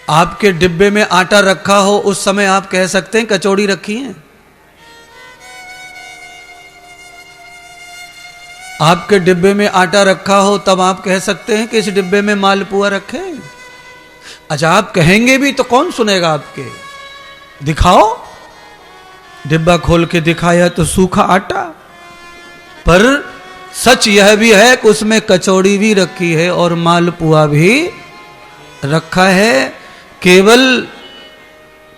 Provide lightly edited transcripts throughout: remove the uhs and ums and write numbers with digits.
आपके डिब्बे में आटा रखा हो उस समय आप कह सकते हैं कचौड़ी रखी है? आपके डिब्बे में आटा रखा हो तब आप कह सकते हैं कि इस डिब्बे में मालपुआ रखे? अच्छा, आप कहेंगे भी तो कौन सुनेगा आपके? दिखाओ, डिब्बा खोल के दिखाया तो सूखा आटा, पर सच यह भी है कि उसमें कचौड़ी भी रखी है और मालपुआ भी रखा है। केवल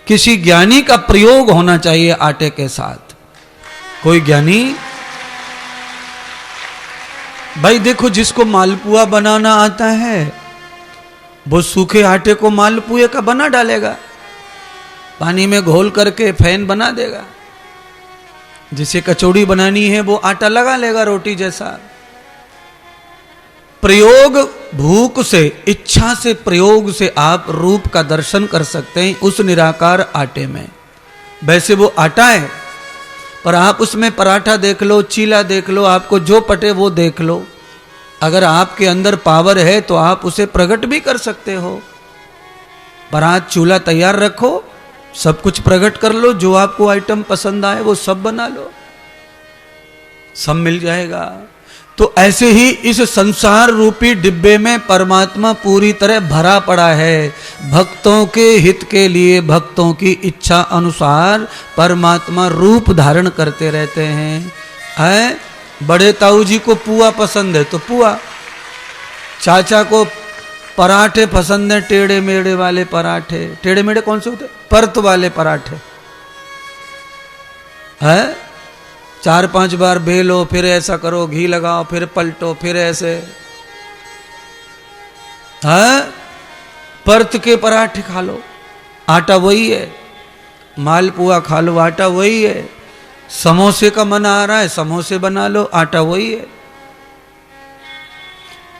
किसी ज्ञानी का प्रयोग होना चाहिए आटे के साथ। कोई ज्ञानी, भाई देखो, जिसको मालपुआ बनाना आता है वो सूखे आटे को मालपुए का बना डालेगा, पानी में घोल करके फैन बना देगा। जिसे कचौड़ी बनानी है वो आटा लगा लेगा रोटी जैसा। प्रयोग, भूख से, इच्छा से, प्रयोग से आप रूप का दर्शन कर सकते हैं उस निराकार आटे में। वैसे वो आटा है, पर आप उसमें पराठा देख लो, चीला देख लो, आपको जो पटे वो देख लो। अगर आपके अंदर पावर है तो आप उसे प्रकट भी कर सकते हो। परात चूल्हा तैयार रखो, सब कुछ प्रकट कर लो, जो आपको आइटम पसंद आए वो सब बना लो, सब मिल जाएगा। तो ऐसे ही इस संसार रूपी डिब्बे में परमात्मा पूरी तरह भरा पड़ा है। भक्तों के हित के लिए, भक्तों की इच्छा अनुसार परमात्मा रूप धारण करते रहते हैं। बड़े ताऊ जी को पुआ पसंद है तो पुआ, चाचा को पराठे पसंद है, टेढ़े मेढ़े वाले पराठे। टेढ़े मेढ़े कौन से होते? परत वाले पराठे है। 4-5 बार बेलो, फिर ऐसा करो, घी लगाओ, फिर पलटो, फिर ऐसे है। परत के पराठे खा लो, आटा वही है। मालपुआ खा लो, आटा वही है। समोसे का मन आ रहा है, समोसे बना लो, आटा वही है।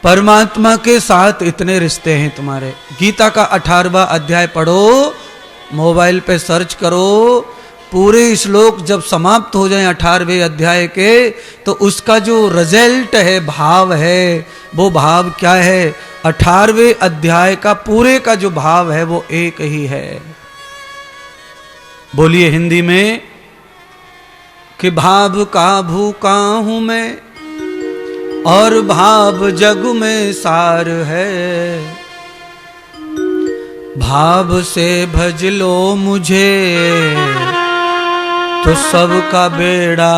परमात्मा के साथ इतने रिश्ते हैं तुम्हारे। गीता का 18वां अध्याय पढ़ो, मोबाइल पे सर्च करो। पूरे श्लोक जब समाप्त हो जाए 18वें अध्याय के, तो उसका जो रिजल्ट है, भाव है, वो भाव क्या है? 18वें अध्याय का पूरे का जो भाव है वो एक ही है। बोलिए हिंदी में कि भाव का भूखा हूं मैं और भाव जग में सार है। भाव से भज लो मुझे तो सबका बेड़ा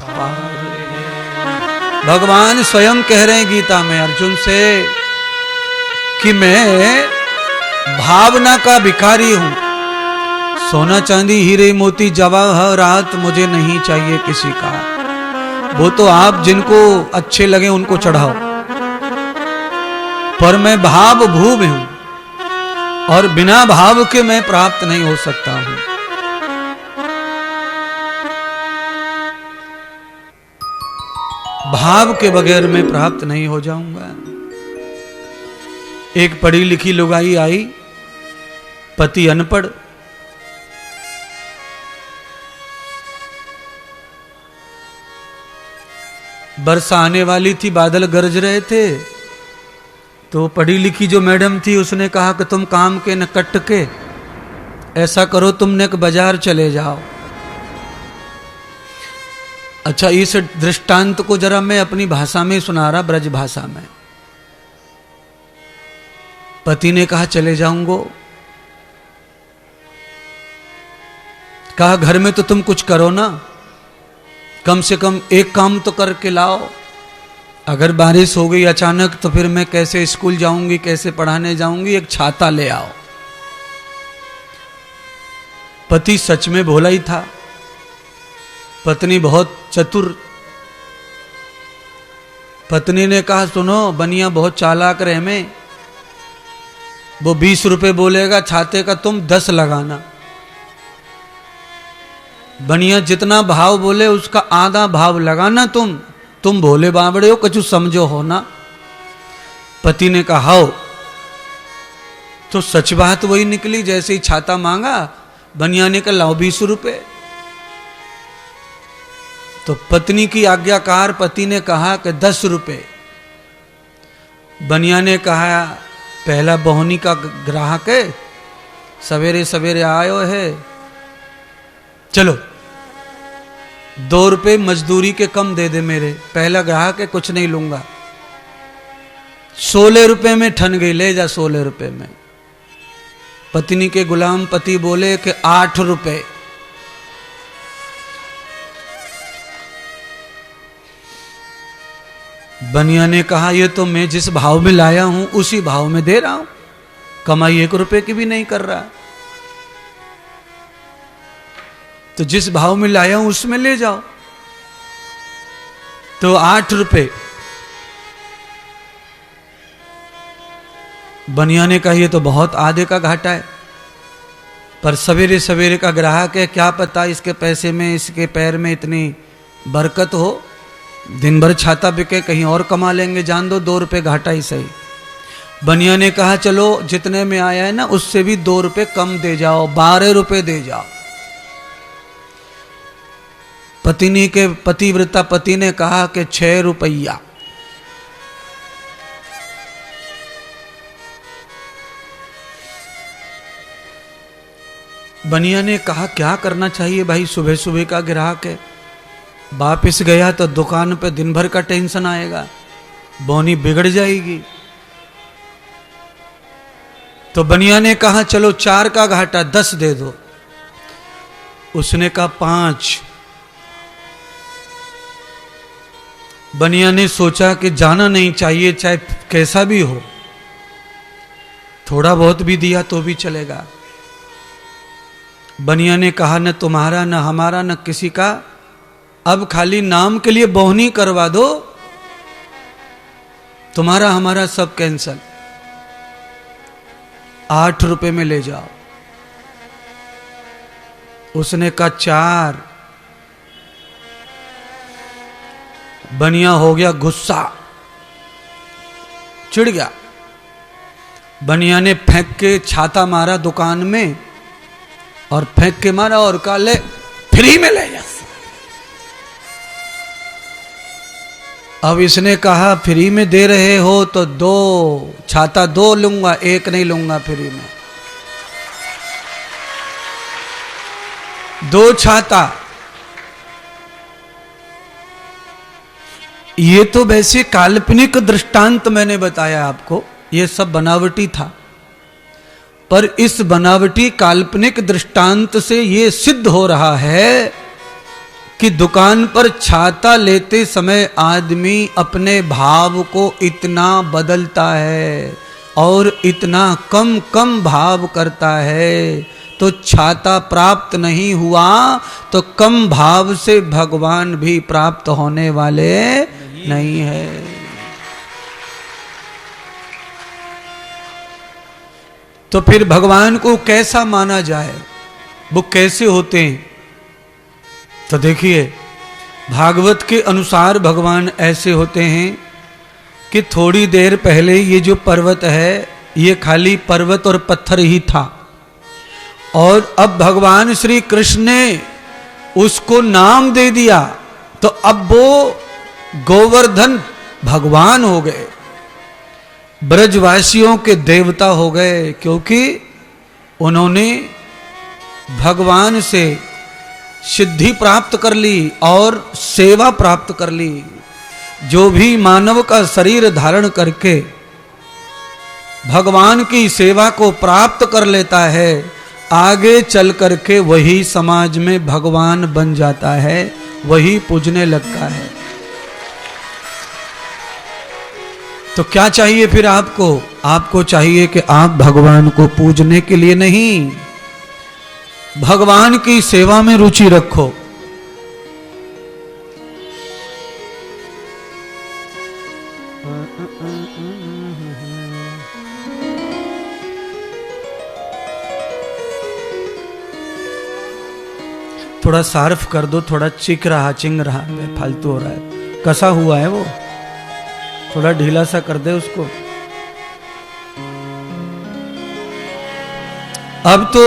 पार है। भगवान स्वयं कह रहे हैं गीता में अर्जुन से कि मैं भावना का भिखारी हूं। सोना चांदी हीरे मोती जवाहरात मुझे नहीं चाहिए किसी का। वो तो आप जिनको अच्छे लगे उनको चढ़ाओ, पर मैं भाव भू में हूं और बिना भाव के मैं प्राप्त नहीं हो सकता हूं। भाव के बगैर मैं प्राप्त नहीं हो जाऊंगा। एक पढ़ी लिखी लुगाई आई, पति अनपढ़, बरसा आने वाली थी, बादल गरज रहे थे, तो पढ़ी लिखी जो मैडम थी उसने कहा कि तुम काम के न कट के ऐसा करो, तुमने एक बाजार चले जाओ। अच्छा, इस दृष्टांत को जरा मैं अपनी भाषा में सुना रहा, ब्रज भाषा में। पति ने कहा चले जाऊंगो। कहा घर में तो तुम कुछ करो ना, कम से कम एक काम तो करके लाओ। अगर बारिश हो गई अचानक तो फिर मैं कैसे स्कूल जाऊंगी, कैसे पढ़ाने जाऊंगी, एक छाता ले आओ। पति सच में भोला ही था, पत्नी बहुत चतुर। पत्नी ने कहा सुनो, बनिया बहुत चालाक रहे में, वो 20 रुपए बोलेगा छाते का, तुम 10 लगाना। बनिया जितना भाव बोले उसका आधा भाव लगाना। तुम भोले बावड़े हो, कुछ समझो हो ना। पति ने कहा हो, तो सच बात वही निकली। जैसे ही छाता मांगा, बनिया ने कहा लाओ 20 रुपए। तो पत्नी की आज्ञाकार पति ने कहा कि 10 रुपए। बनिया ने कहा पहला बोहनी का ग्राहक है, सवेरे सवेरे आयो है, चलो 2 रुपए मजदूरी के कम दे दे मेरे, पहला ग्राहक है, कुछ नहीं लूंगा। 16 रुपए में ठन गई, ले जा 16 रुपए में। पत्नी के गुलाम पति बोले कि 8 रुपए। बनिया ने कहा ये तो मैं जिस भाव में लाया हूं उसी भाव में दे रहा हूं, कमाई 1 रुपए की भी नहीं कर रहा, तो जिस भाव में लाया हूं उसमें ले जाओ। तो 8 रुपए। बनिया ने कहा ये तो बहुत आधे का घाटा है, पर सवेरे सवेरे का ग्राहक है, क्या पता इसके पैसे में, इसके पैर में इतनी बरकत हो, दिन भर छाता बिके, कहीं और कमा लेंगे, जान दो 2 रुपए घाटा ही सही। बनिया ने कहा चलो जितने में आया है ना उससे भी 2 रुपए कम दे जाओ, 12 रुपए दे जाओ। पत्नी के पतिव्रता पति ने कहा कि 6 रुपया। बनिया ने कहा क्या करना चाहिए भाई, सुबह सुबह का ग्राहक है, वापिस गया तो दुकान पे दिन भर का टेंशन आएगा, बोनी बिगड़ जाएगी। तो बनिया ने कहा चलो 4 का घाटा 10 दे दो। उसने कहा 5। बनिया ने सोचा कि जाना नहीं चाहिए, चाहे कैसा भी हो, थोड़ा बहुत भी दिया तो भी चलेगा। बनिया ने कहा न तुम्हारा न हमारा न किसी का, अब खाली नाम के लिए बोहनी करवा दो, तुम्हारा हमारा सब कैंसल, 8 रुपए में ले जाओ। उसने कहा 4। बनिया हो गया गुस्सा, चिढ़ गया। बनिया ने फेंक के छाता मारा दुकान में और फेंक के मारा और कहा ले फ्री में ले जा। अब इसने कहा फ्री में दे रहे हो तो 2 छाता 2 लूंगा, 1 नहीं लूंगा फ्री में। 2 छाता। ये तो वैसे काल्पनिक दृष्टांत मैंने बताया आपको, ये सब बनावटी था, पर इस बनावटी काल्पनिक दृष्टांत से ये सिद्ध हो रहा है कि दुकान पर छाता लेते समय आदमी अपने भाव को इतना बदलता है और इतना कम कम भाव करता है, तो छाता प्राप्त नहीं हुआ तो कम भाव से भगवान भी प्राप्त होने वाले नहीं है। तो फिर भगवान को कैसा माना जाए, वो कैसे होते हैं? तो देखिए भागवत के अनुसार भगवान ऐसे होते हैं कि थोड़ी देर पहले ये जो पर्वत है ये खाली पर्वत और पत्थर ही था, और अब भगवान श्री कृष्ण ने उसको नाम दे दिया, तो अब वो गोवर्धन भगवान हो गए, ब्रजवासियों के देवता हो गए, क्योंकि उन्होंने भगवान से सिद्धि प्राप्त कर ली और सेवा प्राप्त कर ली। जो भी मानव का शरीर धारण करके भगवान की सेवा को प्राप्त कर लेता है, आगे चल करके वही समाज में भगवान बन जाता है, वही पूजने लगता है। तो क्या चाहिए फिर आपको? आपको चाहिए कि आप भगवान को पूजने के लिए नहीं, भगवान की सेवा में रुचि रखो। थोड़ा सार्फ कर दो, थोड़ा चिक रहा चिंग रहा है, फालतू हो रहा है, कसा हुआ है वो, थोड़ा ढीला सा कर दे उसको। अब तो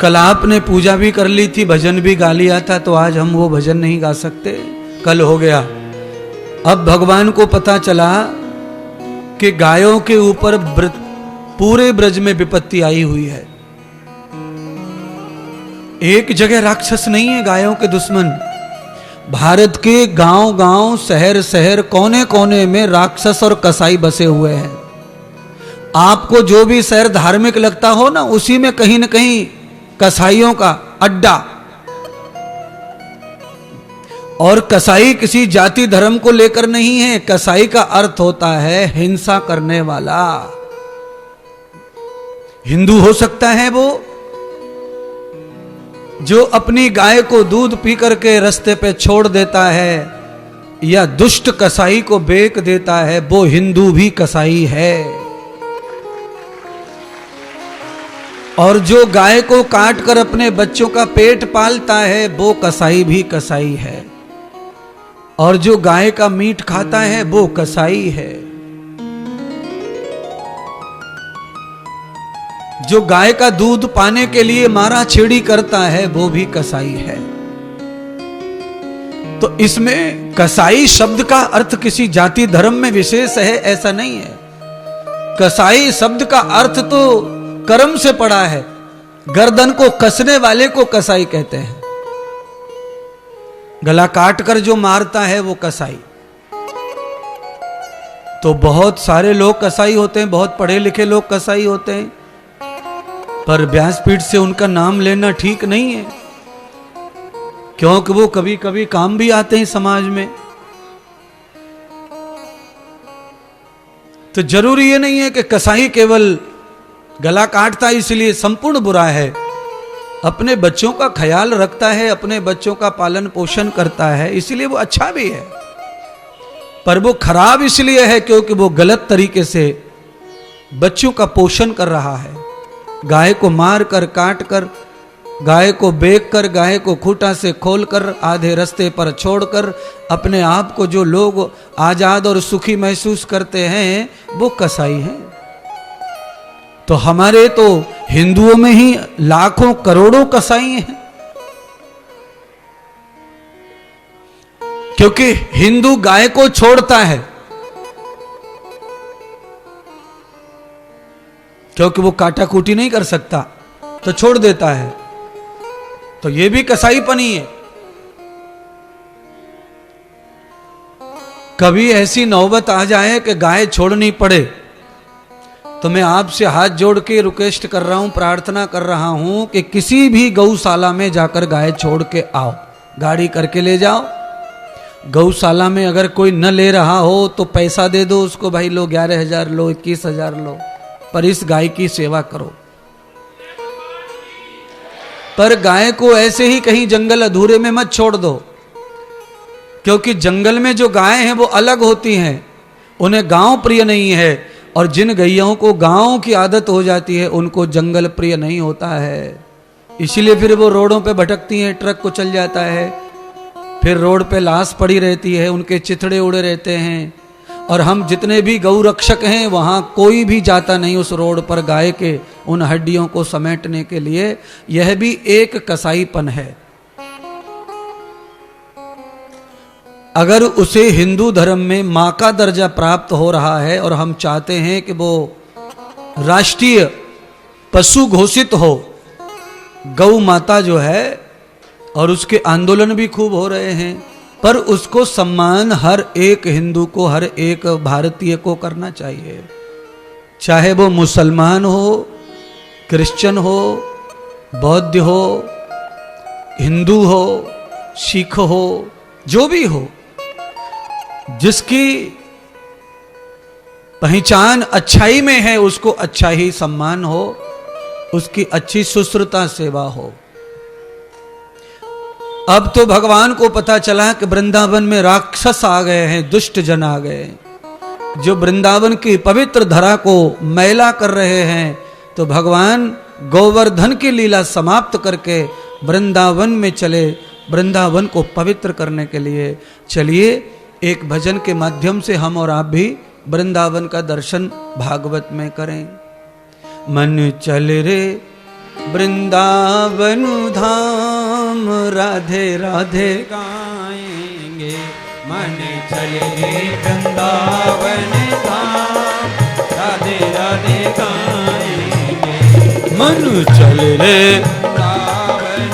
कल आपने पूजा भी कर ली थी, भजन भी गा लिया था, तो आज हम वो भजन नहीं गा सकते, कल हो गया। अब भगवान को पता चला कि गायों के ऊपर पूरे ब्रज में विपत्ति आई हुई है, एक जगह राक्षस नहीं है गायों के दुश्मन। भारत के गांव गांव, शहर शहर, कोने कोने में राक्षस और कसाई बसे हुए हैं। आपको जो भी शहर धार्मिक लगता हो ना, उसी में कहीं न कहीं कसाईयों का अड्डा। और कसाई किसी जाति धर्म को लेकर नहीं है। कसाई का अर्थ होता है हिंसा करने वाला। हिंदू हो सकता है वो जो अपनी गाय को दूध पी करके रास्ते पे छोड़ देता है, या दुष्ट कसाई को बेच देता है, वो हिंदू भी कसाई है। और जो गाय को काट कर अपने बच्चों का पेट पालता है, वो कसाई भी कसाई है। और जो गाय का मीट खाता है, वो कसाई है। जो गाय का दूध पाने के लिए मारा छेड़ी करता है, वो भी कसाई है। तो इसमें कसाई शब्द का अर्थ किसी जाति धर्म में विशेष है ऐसा नहीं है। कसाई शब्द का अर्थ तो कर्म से पड़ा है। गर्दन को कसने वाले को कसाई कहते हैं। गला काट कर जो मारता है वो कसाई। तो बहुत सारे लोग कसाई होते हैं, बहुत पढ़े लिखे लोग कसाई होते हैं, पर व्यासपीठ से उनका नाम लेना ठीक नहीं है, क्योंकि वो कभी कभी काम भी आते हैं समाज में। तो जरूरी ये नहीं है कि कसाई केवल गला काटता इसलिए संपूर्ण बुरा है। अपने बच्चों का ख्याल रखता है, अपने बच्चों का पालन पोषण करता है, इसलिए वो अच्छा भी है। पर वो खराब इसलिए है क्योंकि वो गलत तरीके से बच्चों का पोषण कर रहा है। गाय को मार कर, काट कर, गाय को बेच कर, गाय को खूंटा से खोलकर आधे रास्ते पर छोड़कर अपने आप को जो लोग आजाद और सुखी महसूस करते हैं, वो कसाई हैं। तो हमारे तो हिंदुओं में ही लाखों करोड़ों कसाई हैं, क्योंकि हिंदू गाय को छोड़ता है क्योंकि वो काटा कूटी नहीं कर सकता, तो छोड़ देता है। तो ये भी कसाईपनी है। कभी ऐसी नौबत आ जाए कि गाय छोड़नी पड़े, तो मैं आपसे हाथ जोड़ के रिक्वेस्ट कर रहा हूं, प्रार्थना कर रहा हूं कि किसी भी गौशाला में जाकर गाय छोड़ के आओ, गाड़ी करके ले जाओ। गौशाला में अगर कोई न ले रहा हो तो पैसा दे दो उसको, भाई लो 11,000 लो, 21,000 लो, पर इस गाय की सेवा करो। पर गाय को ऐसे ही कहीं जंगल अधूरे में मत छोड़ दो, क्योंकि जंगल में जो गाय हैं वो अलग होती हैं, उन्हें गांव प्रिय नहीं है। और जिन गैयाओं को गांव की आदत हो जाती है, उनको जंगल प्रिय नहीं होता है। इसीलिए फिर वो रोडों पे भटकती हैं, ट्रक को चल जाता है, फिर रोड पे लाश पड़ी रहती है, उनके चिथड़े उड़े रहते हैं। और हम जितने भी गौ रक्षक हैं, वहां कोई भी जाता नहीं उस रोड पर गाय के उन हड्डियों को समेटने के लिए। यह भी एक कसाईपन है। अगर उसे हिंदू धर्म में मां का दर्जा प्राप्त हो रहा है और हम चाहते हैं कि वो राष्ट्रीय पशु घोषित हो, गौ माता जो है, और उसके आंदोलन भी खूब हो रहे हैं, पर उसको सम्मान हर एक हिंदू को, हर एक भारतीय को करना चाहिए। चाहे वो मुसलमान हो, क्रिश्चियन हो, बौद्ध हो, हिंदू हो, सिख हो, जो भी हो, जिसकी पहचान अच्छाई में है उसको अच्छा ही सम्मान हो, उसकी अच्छी शुश्रूषा सेवा हो। अब तो भगवान को पता चला कि वृंदावन में राक्षस आ गए हैं, दुष्ट जन आ गए, जो वृंदावन की पवित्र धरा को मैला कर रहे हैं। तो भगवान गोवर्धन की लीला समाप्त करके वृंदावन में चले, वृंदावन को पवित्र करने के लिए। चलिए एक भजन के माध्यम से हम और आप भी वृंदावन का दर्शन भागवत में करें। मन चल रे वृंदावन धाम, राधे राधे गाएंगे। मन चल रे वृंदावन धाम, राधे राधे गाएंगे। मन चल रे वृंदावन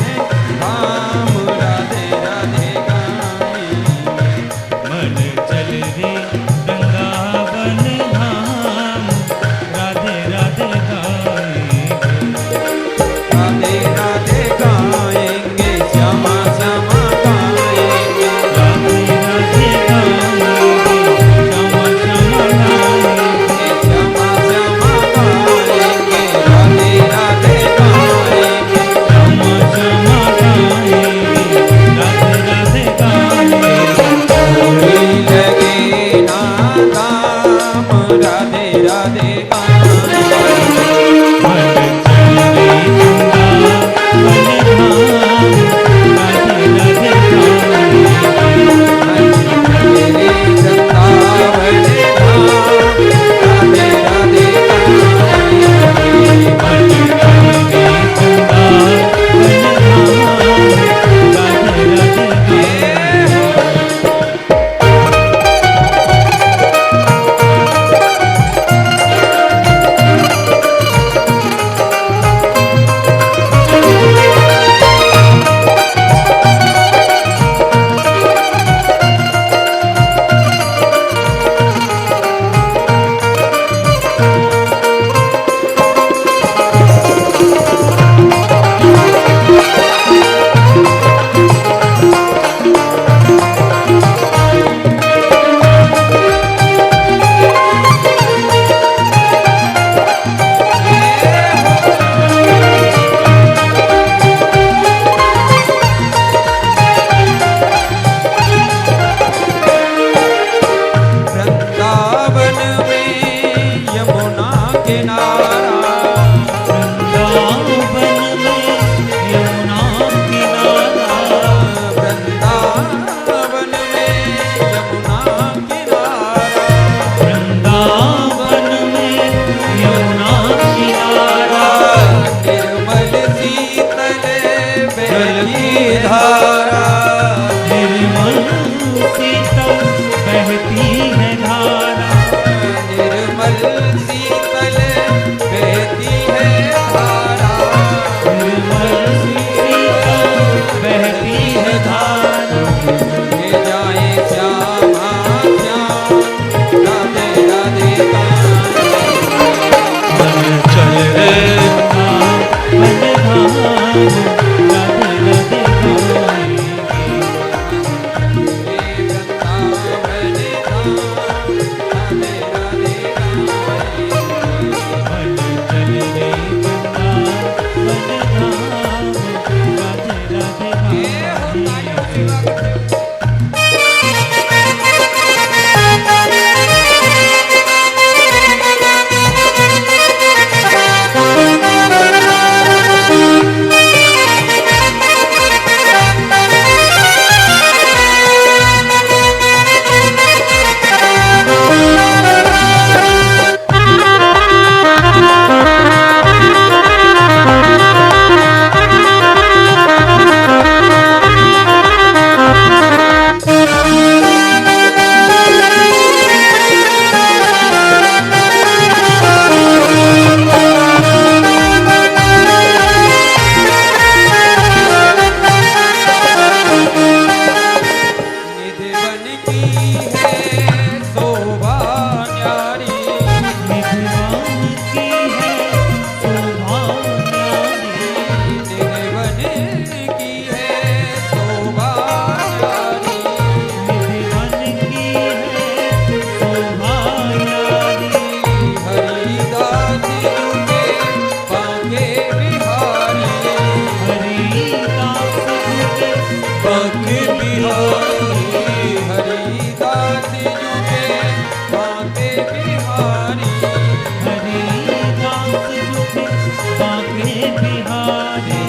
बाके बिहारी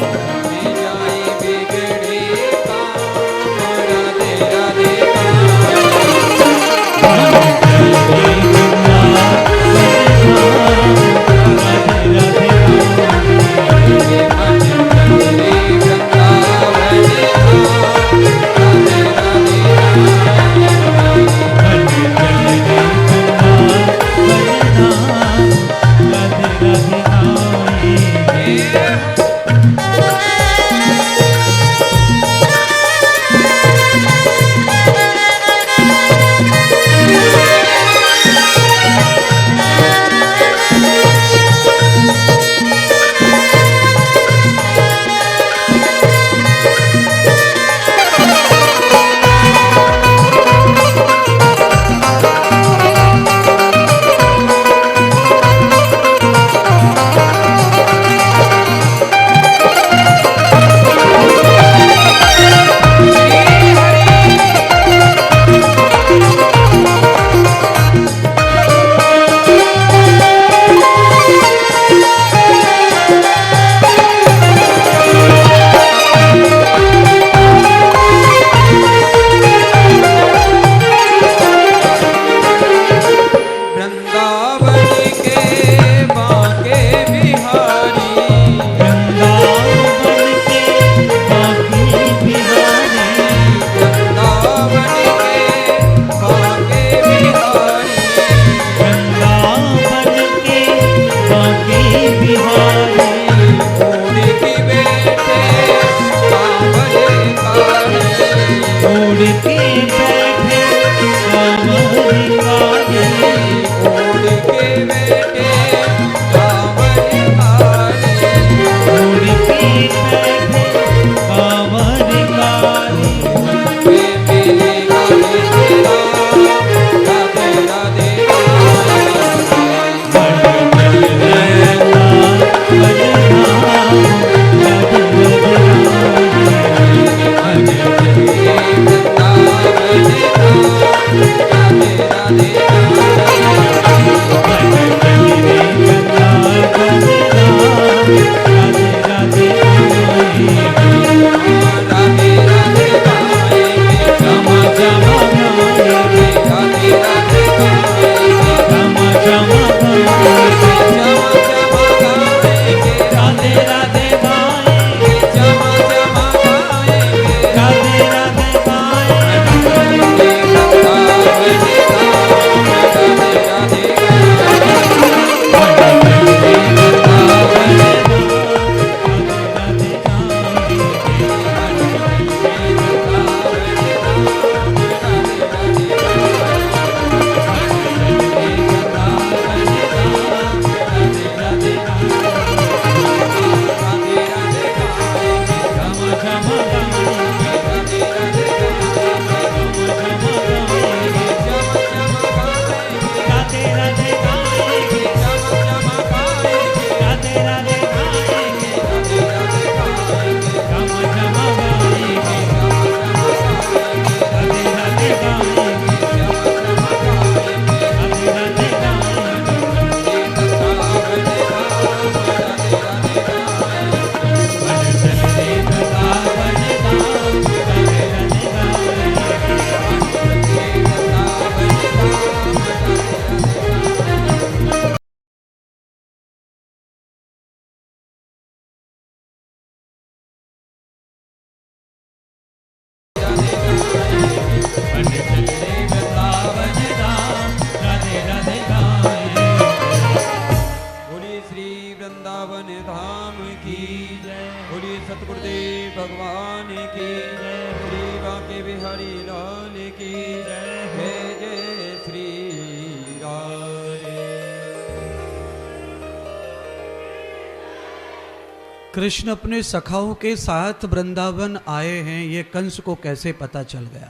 में जाए बिगड़े काम राधे राधे कृष्ण अपने सखाओं के साथ वृंदावन आए हैं, ये कंस को कैसे पता चल गया?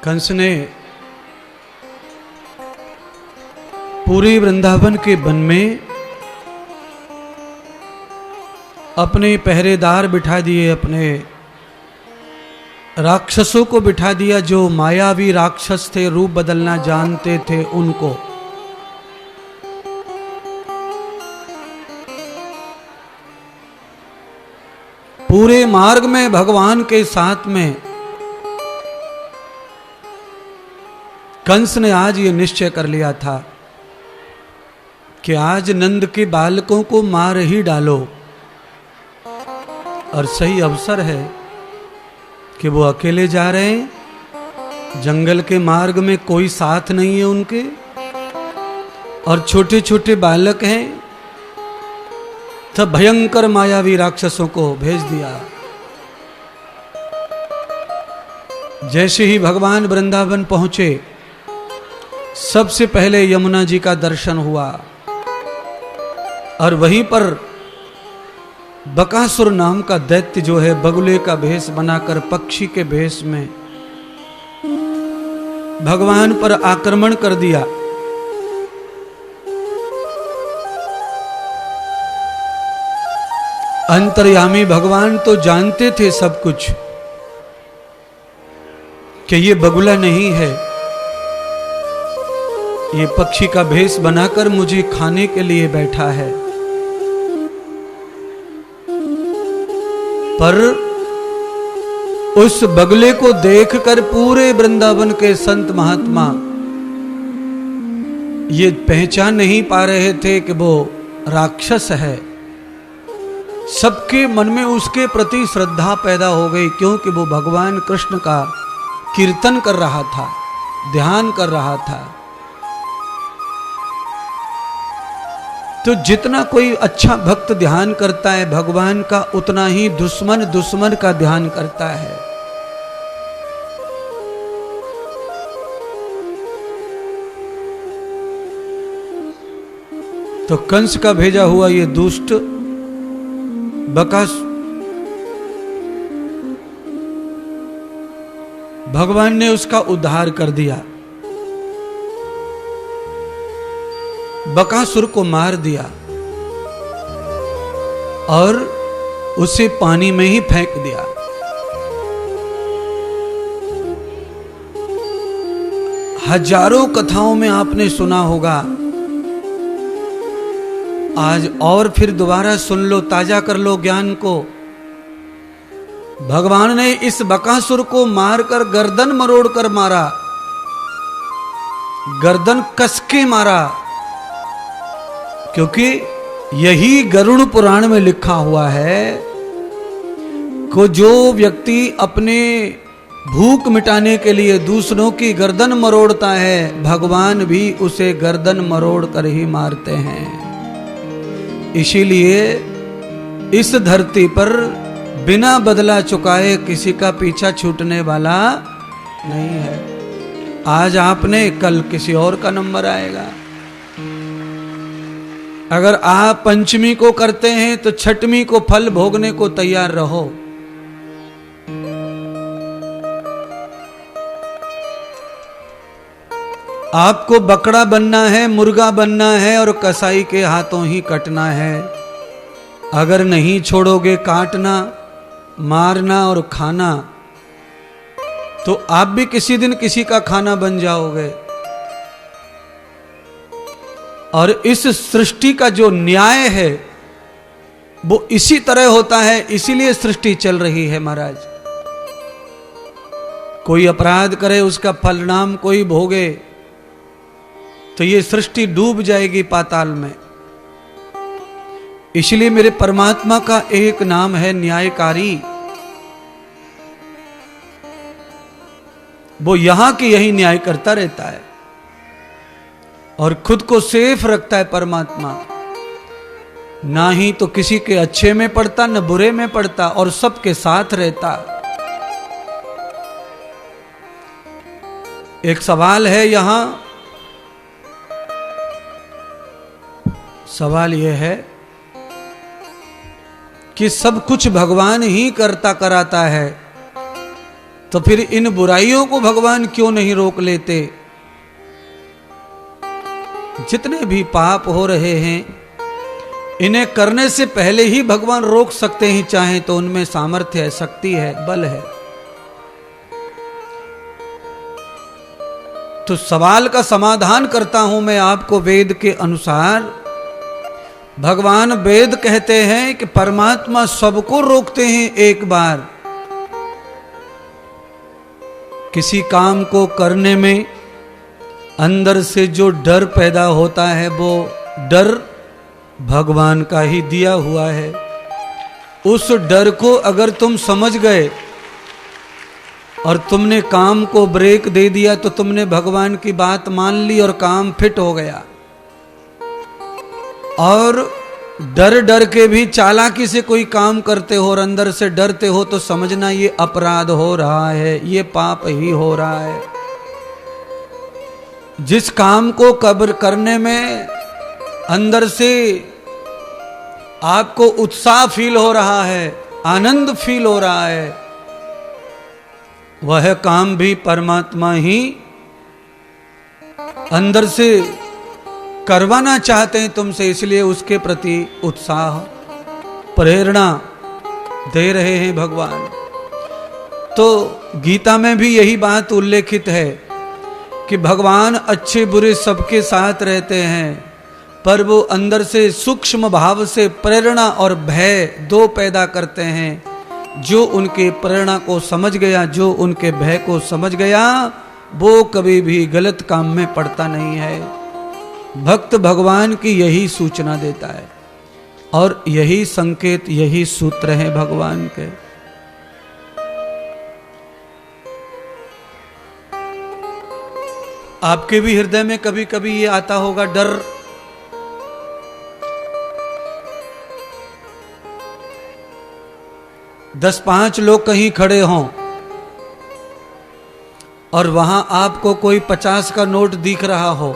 कंस ने पूरे वृंदावन के वन में अपने पहरेदार बिठा दिए, अपने राक्षसों को बिठा दिया, जो मायावी राक्षस थे, रूप बदलना जानते थे उनको। पूरे मार्ग में भगवान के साथ में कंस ने आज ये निश्चय कर लिया था कि आज नंद के बालकों को मार ही डालो, और सही अवसर है कि वो अकेले जा रहे हैं, जंगल के मार्ग में कोई साथ नहीं है उनके, और छोटे छोटे बालक हैं। तब भयंकर मायावी राक्षसों को भेज दिया। जैसे ही भगवान वृंदावन पहुंचे, सबसे पहले यमुना जी का दर्शन हुआ, और वहीं पर बकासुर नाम का दैत्य जो है, बगुले का भेष बनाकर पक्षी के भेष में भगवान पर आक्रमण कर दिया। अंतर्यामी भगवान तो जानते थे सब कुछ कि ये बगुला नहीं है, ये पक्षी का भेष बनाकर मुझे खाने के लिए बैठा है। पर उस बगुले को देखकर पूरे वृंदावन के संत महात्मा ये पहचान नहीं पा रहे थे कि वो राक्षस है। सबके मन में उसके प्रति श्रद्धा पैदा हो गई, क्योंकि वो भगवान कृष्ण का कीर्तन कर रहा था, ध्यान कर रहा था। तो जितना कोई अच्छा भक्त ध्यान करता है भगवान का, उतना ही दुश्मन का ध्यान करता है। तो कंस का भेजा हुआ ये दुष्ट बकासुर, भगवान ने उसका उद्धार कर दिया, बकासुर को मार दिया और उसे पानी में ही फेंक दिया। हजारों कथाओं में आपने सुना होगा, आज और फिर दोबारा सुन लो, ताजा कर लो ज्ञान को। भगवान ने इस बकासुर को मारकर गर्दन मरोड़कर मारा, गर्दन कसके मारा, क्योंकि यही गरुड़ पुराण में लिखा हुआ है को जो व्यक्ति अपने भूख मिटाने के लिए दूसरों की गर्दन मरोड़ता है, भगवान भी उसे गर्दन मरोड़ कर ही मारते हैं। इसीलिए इस धरती पर बिना बदला चुकाए किसी का पीछा छूटने वाला नहीं है। आज आपने, कल किसी और का नंबर आएगा। अगर आप पंचमी को करते हैं तो छठवीं को फल भोगने को तैयार रहो। आपको बकरा बनना है, मुर्गा बनना है और कसाई के हाथों ही कटना है। अगर नहीं छोड़ोगे काटना, मारना और खाना, तो आप भी किसी दिन किसी का खाना बन जाओगे। और इस सृष्टि का जो न्याय है वो इसी तरह होता है, इसीलिए सृष्टि चल रही है महाराज। कोई अपराध करे, उसका परिणाम कोई भोगे, तो ये सृष्टि डूब जाएगी पाताल में। इसलिए मेरे परमात्मा का एक नाम है न्यायकारी। वो यहां के यही न्याय करता रहता है और खुद को सेफ रखता है परमात्मा। ना ही तो किसी के अच्छे में पड़ता, न बुरे में पड़ता, और सबके साथ रहता। एक सवाल है यहां, सवाल यह है कि सब कुछ भगवान ही करता कराता है, तो फिर इन बुराइयों को भगवान क्यों नहीं रोक लेते? जितने भी पाप हो रहे हैं, इन्हें करने से पहले ही भगवान रोक सकते हैं, चाहे तो उनमें सामर्थ्य है, शक्ति है, बल है। तो सवाल का समाधान करता हूं मैं आपको वेद के अनुसार। भगवान वेद कहते हैं कि परमात्मा सबको रोकते हैं एक बार। किसी काम को करने में अंदर से जो डर पैदा होता है वो डर भगवान का ही दिया हुआ है। उस डर को अगर तुम समझ गए और तुमने काम को ब्रेक दे दिया तो तुमने भगवान की बात मान ली और काम फिट हो गया। और डर डर के भी चालाकी से कोई काम करते हो और अंदर से डरते हो तो समझना ये अपराध हो रहा है, ये पाप ही हो रहा है। जिस काम को कब्र करने में अंदर से आपको उत्साह फील हो रहा है, आनंद फील हो रहा है, वह काम भी परमात्मा ही अंदर से करवाना चाहते हैं तुमसे, इसलिए उसके प्रति उत्साह प्रेरणा दे रहे हैं भगवान। तो गीता में भी यही बात उल्लेखित है कि भगवान अच्छे बुरे सबके साथ रहते हैं, पर वो अंदर से सूक्ष्म भाव से प्रेरणा और भय दो पैदा करते हैं। जो उनके प्रेरणा को समझ गया, जो उनके भय को समझ गया, वो कभी भी गलत काम में पड़ता नहीं है। भक्त भगवान की यही सूचना देता है और यही संकेत, यही सूत्र है भगवान के। आपके भी हृदय में कभी कभी ये आता होगा डर, 10-5 लोग कहीं खड़े हों और वहां आपको कोई 50 का नोट दिख रहा हो